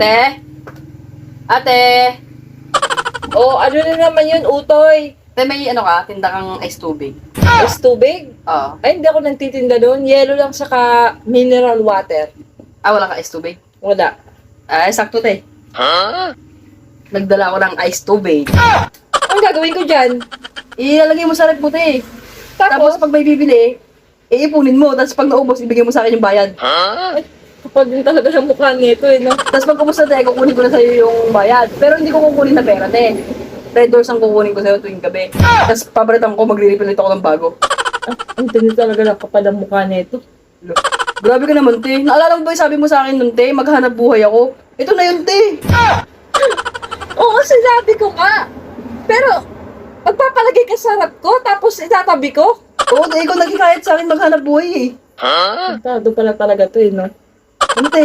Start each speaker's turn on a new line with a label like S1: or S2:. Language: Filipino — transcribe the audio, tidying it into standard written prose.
S1: Te? Ate?
S2: Oh, ano na naman yun, utoy?
S1: Te, may ano ka? Tinda kang ice tubig.
S2: Is tubig?
S1: Oo.
S2: Ay, hindi ako nagtitinda doon. Yelo lang saka mineral water.
S1: Ah, wala ka ice tubig?
S2: Wala.
S1: Ay, sakto te. Nagdala ako ng ice tubig.
S2: Ang gagawin ko dyan?
S1: Ilalagay mo sa rep mo te. Tapos
S2: Tapos,
S1: pag may bibili, iipunin mo. Tapos pag naubos, ibigay mo sa akin yung bayad.
S2: kapag din talaga ng mukha nito eh, no?
S1: Tapos pag ubos na te, kukunin ko na sa'yo yung bayad. Pero hindi ko kukunin na pera te. Red doors ang kukunin ko sa'yo tuwing gabi. Tapos pabalitan ko, magre-refill ulit ako ng bago.
S2: Ang tindi talaga ng kapal ng mukha nito.
S1: Grabe ka naman, te. Naalala mo ba yung sabi mo sa akin nun, te? Maghanap buhay ako. Ito na yun, te.
S2: Oo, sinabi ko nga. Pero, magpapalagay ka sa harap ko, tapos itatabi ko?
S1: Oo, te. Ikaw nagkikayat sa akin maghanap buhay, eh.
S2: Tado pala talaga to eh, no?
S1: Ano, te?